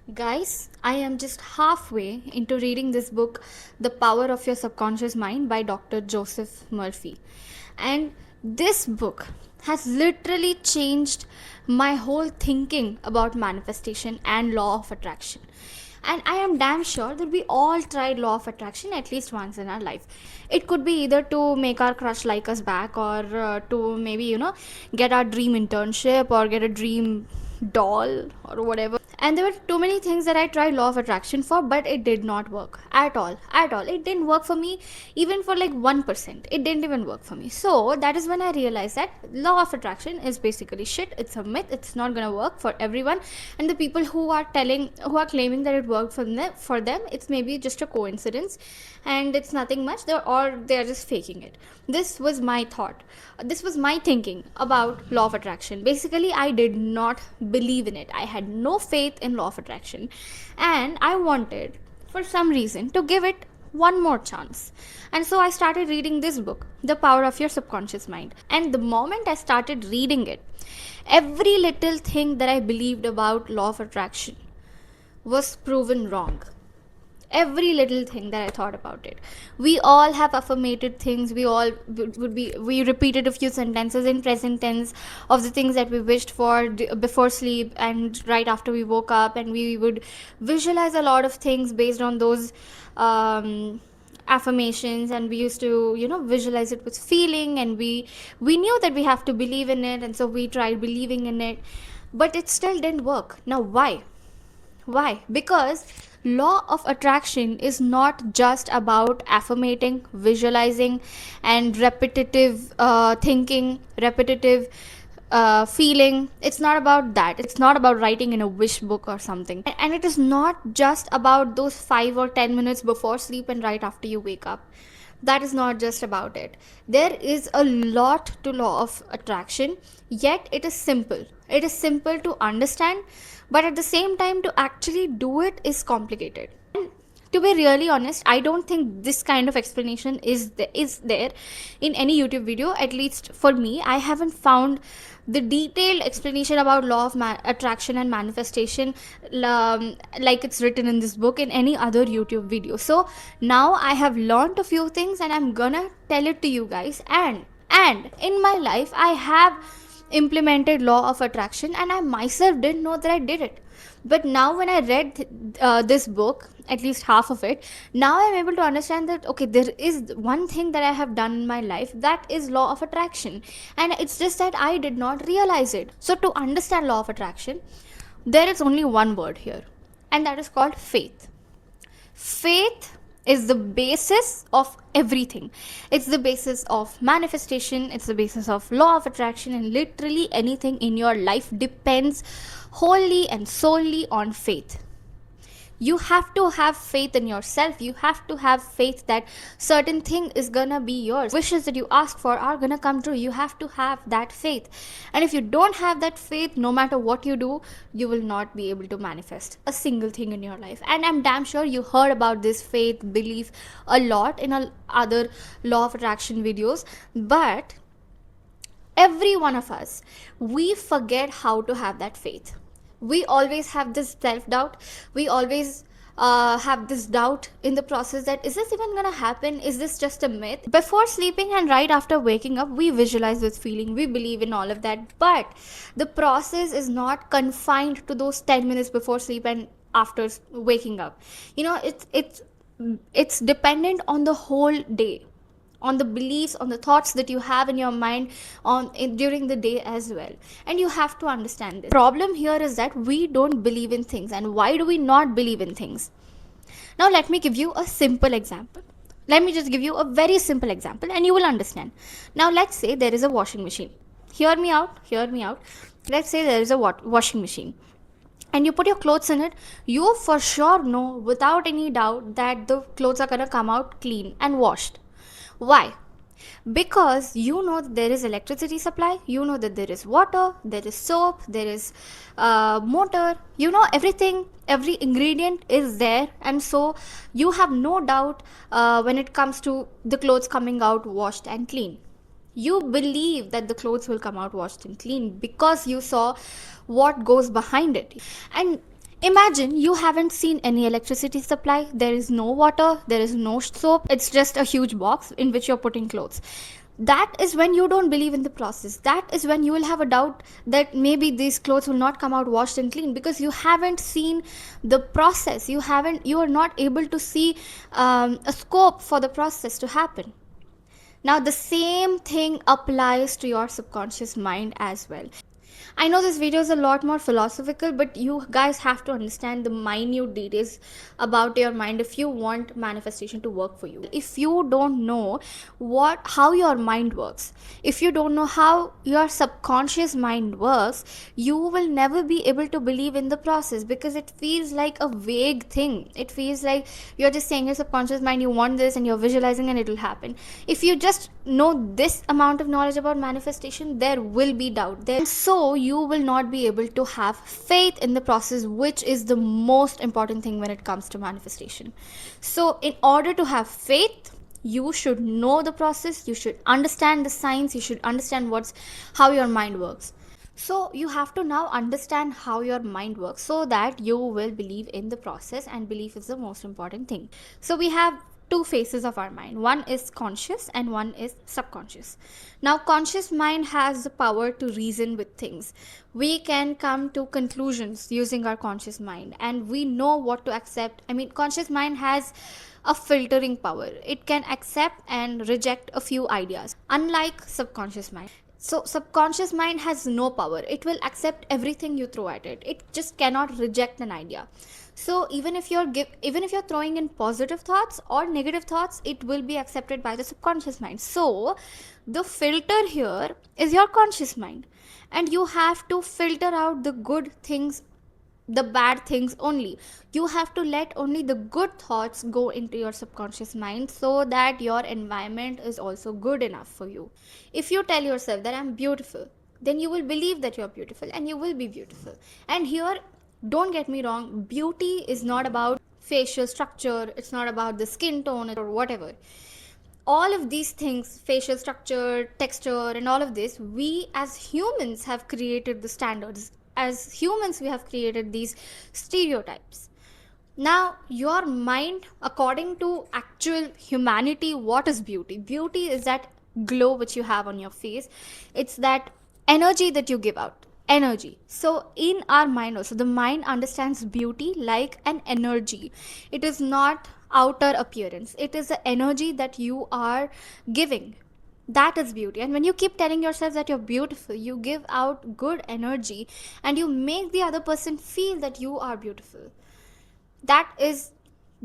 Guys, I am just halfway into reading this book, The Power of Your Subconscious Mind by Dr. Joseph Murphy. And this book has literally changed my whole thinking about manifestation and law of attraction. And I am damn sure that we all tried law of attraction at least once in our life. It could be either to make our crush like us back, or to maybe, get our dream internship or get a dream doll or whatever. And there were too many things that I tried law of attraction for, but it did not work at all. At all. It didn't work for me even for like 1%. It didn't even work for me. So that is when I realized that law of attraction is basically shit. It's a myth. It's not gonna work for everyone. And the people who are claiming that it worked for them, it's maybe just a coincidence, and it's nothing much. They're just faking it. This was my thought. This was my thinking about law of attraction. Basically, I did not believe in it. I had no faith in law of attraction, and I wanted, for some reason, to give it one more chance. And so I started reading this book, The Power of Your Subconscious Mind. And the moment I started reading it, every little thing that I believed about law of attraction was proven wrong. Every little thing that I thought about it. We all have affirmated things. We all we repeated a few sentences in present tense of the things that we wished for before sleep and right after we woke up, and we would visualize a lot of things based on those affirmations, and we used to visualize it with feeling, and we knew that we have to believe in it, and so we tried believing in it, but it still didn't work. Now why? Because law of attraction is not just about affirmating, visualizing, and repetitive thinking, repetitive feeling. It's not about that. It's not about writing in a wish book or something. And it is not just about those 5 or 10 minutes before sleep and right after you wake up. That is not just about it. There is a lot to law of attraction, yet it is simple. It is simple to understand, but at the same time, to actually do it is complicated. And to be really honest, I don't think this kind of explanation is there in any YouTube video. At least for me, I haven't found the detailed explanation about law of attraction and manifestation, like it's written in this book, in any other YouTube video. So now I have learned a few things, and I'm gonna tell it to you guys. And in my life, I have implemented law of attraction, and I myself didn't know that I did it. But now when I read this book, at least half of it, now I'm able to understand that okay, there is one thing that I have done in my life, that is law of attraction, and it's just that I did not realize it. So to understand law of attraction, there is only one word here, and that is called faith. Faith is the basis of everything. It's the basis of manifestation, it's the basis of law of attraction, and literally anything in your life depends wholly and solely on faith. You have to have faith in yourself. You have to have faith that certain thing is gonna be yours. Wishes that you ask for are gonna come true. You have to have that faith. And if you don't have that faith, no matter what you do, you will not be able to manifest a single thing in your life. And I'm damn sure you heard about this faith belief a lot in other law of attraction videos. But every one of us, we forget how to have that faith. We always have this self-doubt. We always have this doubt in the process that is this even gonna happen? Is this just a myth? Before sleeping and right after waking up, we visualize this feeling, we believe in all of that, but the process is not confined to those 10 minutes before sleep and after waking up. It's dependent on the whole day, on the beliefs, on the thoughts that you have in your mind during the day as well. And you have to understand this. Problem here is that we don't believe in things. And why do we not believe in things? Now let me give you a simple example. Let me just give you a very simple example and you will understand. Now let's say there is a washing machine. Hear me out. Let's say there is a washing machine, and you put your clothes in it. You for sure know without any doubt that the clothes are gonna come out clean and washed. Why? Because you know that there is electricity supply, you know that there is water, there is soap, there is motor, you know everything, every ingredient is there, and so you have no doubt when it comes to the clothes coming out washed and clean. You believe that the clothes will come out washed and clean because you saw what goes behind it. And Imagine you haven't seen any electricity supply, there is no water, there is no soap, it's just a huge box in which you're putting clothes. That is when you don't believe in the process. That is when you will have a doubt that maybe these clothes will not come out washed and clean, because you haven't seen the process. You are not able to see a scope for the process to happen. Now, the same thing applies to your subconscious mind as well. I know this video is a lot more philosophical, but you guys have to understand the minute details about your mind if you want manifestation to work for you. If you don't know how your mind works, if you don't know how your subconscious mind works, you will never be able to believe in the process, because it feels like a vague thing. It feels like you're just saying your subconscious mind, you want this and you're visualizing and it will happen. If you just know this amount of knowledge about manifestation, there will be doubt there, so you will not be able to have faith in the process, which is the most important thing when it comes to manifestation. So in order to have faith, you should know the process, you should understand the science, you should understand how your mind works. So you have to now understand how your mind works, so that you will believe in the process, and belief is the most important thing. So we have two phases of our mind. One is conscious and one is subconscious. Now, conscious mind has the power to reason with things. We can come to conclusions using our conscious mind, and we know what to accept. I mean, conscious mind has a filtering power. It can accept and reject a few ideas, unlike subconscious mind. So subconscious mind has no power. It will accept everything you throw at it. It just cannot reject an idea. So even if you're throwing in positive thoughts or negative thoughts, it will be accepted by the subconscious mind. So the filter here is your conscious mind, and you have to filter out the good things, the bad things only. You have to let only the good thoughts go into your subconscious mind, so that your environment is also good enough for you. If you tell yourself that I'm beautiful, then you will believe that you're beautiful, and you will be beautiful. And here, don't get me wrong, beauty is not about facial structure, it's not about the skin tone or whatever. All of these things, facial structure, texture, and all of this, we as humans have created the standards. As humans, we have created these stereotypes. Now, your mind, according to actual humanity, what is beauty? Beauty is that glow which you have on your face. It's that energy that you give out. Energy. So, in our mind also, the mind understands beauty like an energy. It is not outer appearance, it is the energy that you are giving. That is beauty. And when you keep telling yourself that you're beautiful, you give out good energy, and you make the other person feel that you are beautiful. That is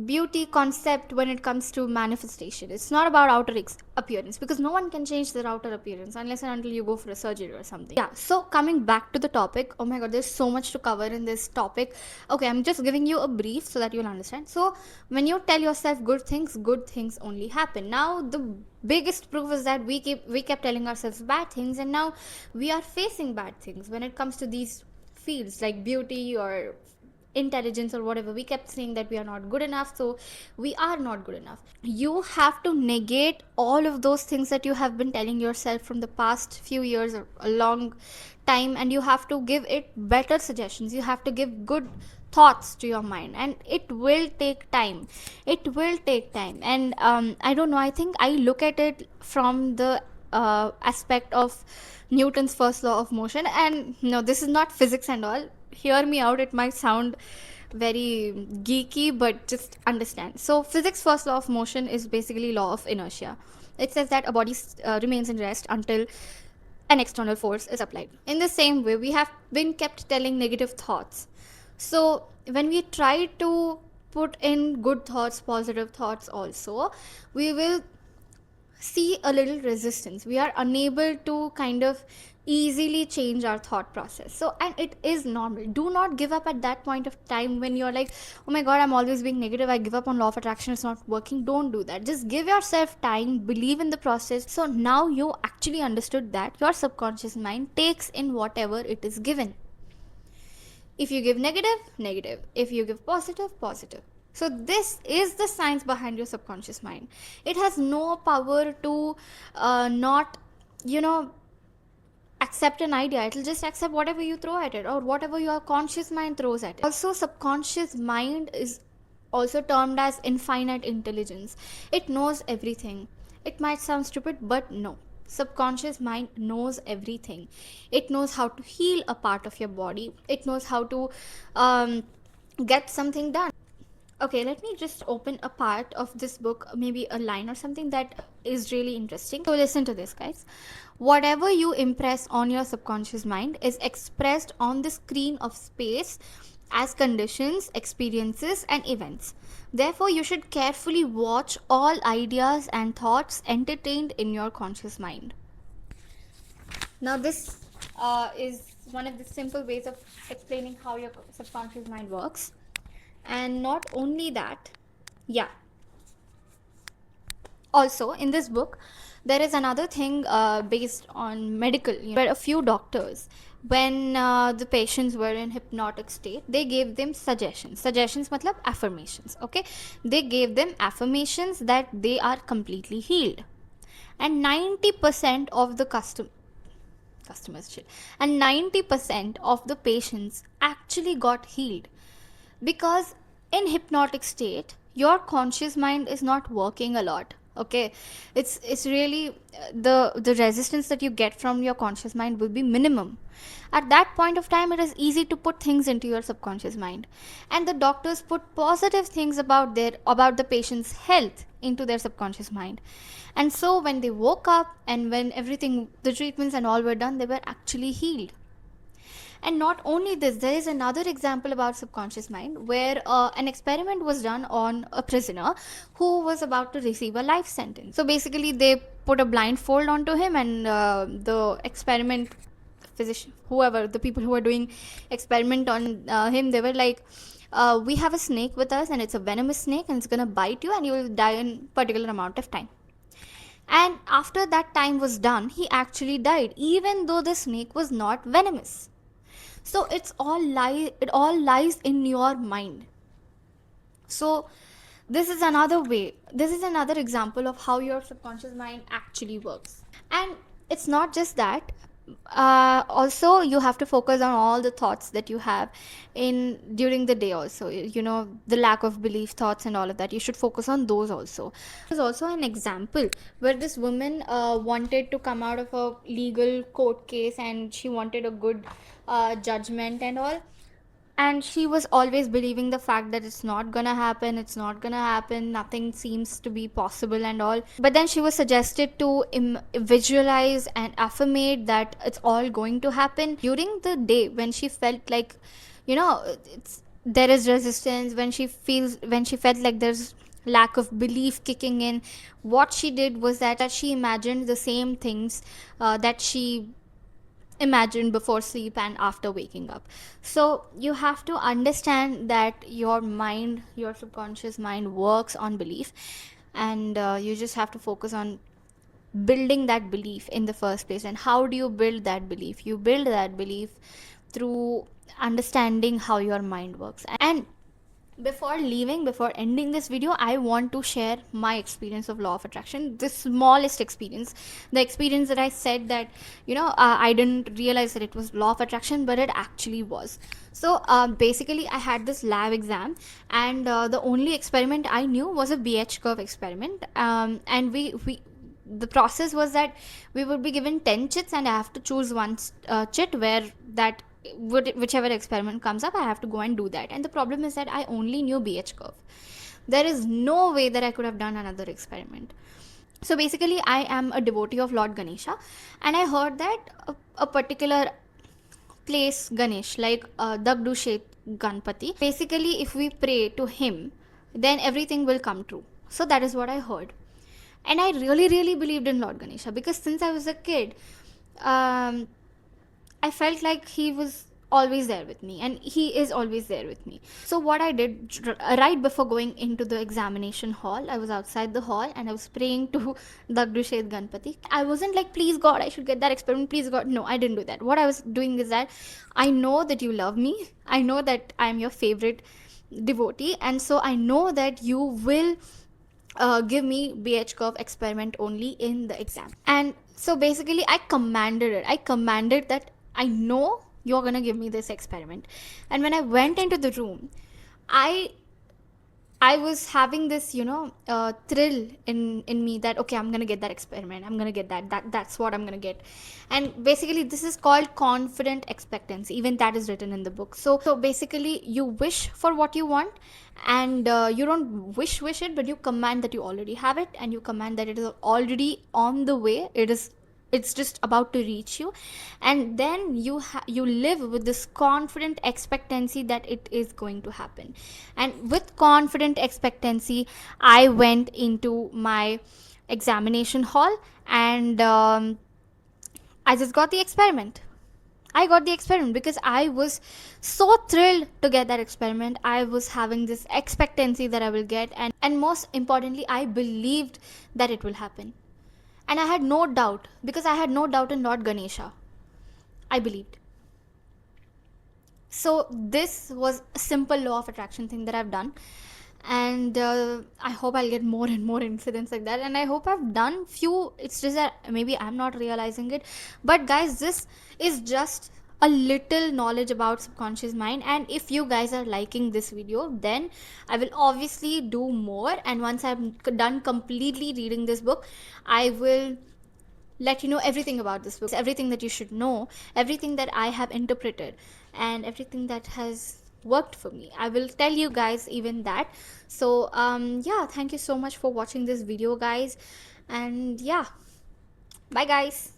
beauty concept when it comes to manifestation. It's not about outer appearance, because no one can change their outer appearance unless and until you go for a surgery or something. Yeah, so coming back to the topic, oh my god, there's so much to cover in this topic. Okay, I'm just giving you a brief so that you'll understand. So when you tell yourself good things only happen. Now the biggest proof is that we kept telling ourselves bad things, and now we are facing bad things when it comes to these fields like beauty or intelligence or whatever. We kept saying that we are not good enough, so we are not good enough. You have to negate all of those things that you have been telling yourself from the past few years or a long time, and you have to give it better suggestions. You have to give good thoughts to your mind, and it will take time. It will take time. And I don't know, I think I look at it from the aspect of Newton's first law of motion. And no, this is not physics and all. Hear me out, it might sound very geeky, but just understand. So physics first law of motion is basically law of inertia. It says that a body remains in rest until an external force is applied. In the same way, we have been kept telling negative thoughts. So when we try to put in good thoughts, positive thoughts also, we will see a little resistance. We are unable to kind of easily change our thought process. So, and it is normal. Do not give up at that point of time when you're like, oh my god, I'm always being negative, I give up on law of attraction, it's not working. Don't do that. Just give yourself time, believe in the process. So now you actually understood that your subconscious mind takes in whatever it is given. If you give negative, negative. If you give positive, positive. So this is the science behind your subconscious mind. It has no power to not, you know, accept an idea, it'll just accept whatever you throw at it or whatever your conscious mind throws at it. Also, subconscious mind is also termed as infinite intelligence. It knows everything. It might sound stupid, but no. Subconscious mind knows everything. It knows how to heal a part of your body. It knows how to get something done. Okay, let me just open a part of this book, maybe a line or something that is really interesting. So, listen to this, guys. Whatever you impress on your subconscious mind is expressed on the screen of space as conditions, experiences, and events. Therefore, you should carefully watch all ideas and thoughts entertained in your conscious mind. Now, this is one of the simple ways of explaining how your subconscious mind works. And not only that, yeah, also in this book there is another thing based on medical, where a few doctors, when the patients were in hypnotic state, they gave them suggestions matlab affirmations. Okay, they gave them affirmations that they are completely healed, and 90% of the customers shit, and 90% of the patients actually got healed, because in hypnotic state your conscious mind is not working a lot. Okay, it's really the resistance that you get from your conscious mind will be minimum. At that point of time, it is easy to put things into your subconscious mind, and the doctors put positive things about the patient's health into their subconscious mind. And so when they woke up and when everything, the treatments and all were done, they were actually healed. And not only this, there is another example about subconscious mind where an experiment was done on a prisoner who was about to receive a life sentence. So basically, they put a blindfold onto him, and the experiment physician, whoever, the people who were doing experiment on him, they were like, we have a snake with us, and it's a venomous snake, and it's gonna bite you, and you will die in particular amount of time. And after that time was done, he actually died, even though the snake was not venomous. So it all lies in your mind. So this is another example of how your subconscious mind actually works. And it's not just that, also you have to focus on all the thoughts that you have in during the day. Also, the lack of belief thoughts and all of that, you should focus on those also. There's also an example where this woman wanted to come out of a legal court case, and she wanted a good judgment and all, and she was always believing the fact that it's not gonna happen, nothing seems to be possible and all. But then she was suggested to visualize and affirmate that it's all going to happen. During the day when she felt like, there is resistance, when she felt like there's lack of belief kicking in, what she did was that she imagined the same things that she imagined before sleep and after waking up. So you have to understand that your subconscious mind works on belief, and you just have to focus on building that belief in the first place. And how do you build that belief? You build that belief through understanding how your mind works. And before ending this video, I want to share my experience of law of attraction, the smallest experience, the experience that I said that I didn't realize that it was law of attraction, but it actually was. So basically, I had this lab exam, and the only experiment I knew was a BH curve experiment. And we the process was that we would be given 10 chits, and I have to choose one chit where that whichever experiment comes up, I have to go and do that. And the problem is that I only knew BH curve. There is no way that I could have done another experiment. So basically, I am a devotee of Lord Ganesha, and I heard that a particular place Ganesh, like Dagdu Shet Ganpati, basically, if we pray to him, then everything will come true. So that is what I heard. And I really, really believed in Lord Ganesha, because since I was a kid, I felt like he was always there with me, and he is always there with me. So what I did right before going into the examination hall, I was outside the hall and I was praying to Dagdushet Ganpati. I wasn't like, please God, I should get that experiment, please God. No, I didn't do that. What I was doing is that I know that you love me. I know that I am your favorite devotee, and so I know that you will give me BH curve experiment only in the exam. And So basically, I commanded it. I commanded that I know you're gonna give me this experiment. And when I went into the room, I I was having this, thrill in me that okay, I'm gonna get that experiment. I'm gonna get that's what I'm gonna get. And basically, this is called confident expectancy. Even that is written in the book. So basically, you wish for what you want, and you don't wish it, but you command that you already have it, and you command that it is already on the way. It's just about to reach you, and then you live with this confident expectancy that it is going to happen. And with confident expectancy, I went into my examination hall, and I just got the experiment. I got the experiment because I was so thrilled to get that experiment. I was having this expectancy that I will get, and most importantly, I believed that it will happen. And I had no doubt, because I had no doubt in Lord Ganesha. I believed. So this was a simple law of attraction thing that I've done, and I hope I'll get more and more incidents like that. And I hope I've done few. It's just that maybe I'm not realizing it. But guys, this is just a little knowledge about subconscious mind, and if you guys are liking this video, then I will obviously do more. And once I'm done completely reading this book, I will let you know everything about this book, everything that you should know, everything that I have interpreted, and everything that has worked for me. I will tell you guys even that. So yeah, thank you so much for watching this video, guys. And yeah, bye guys.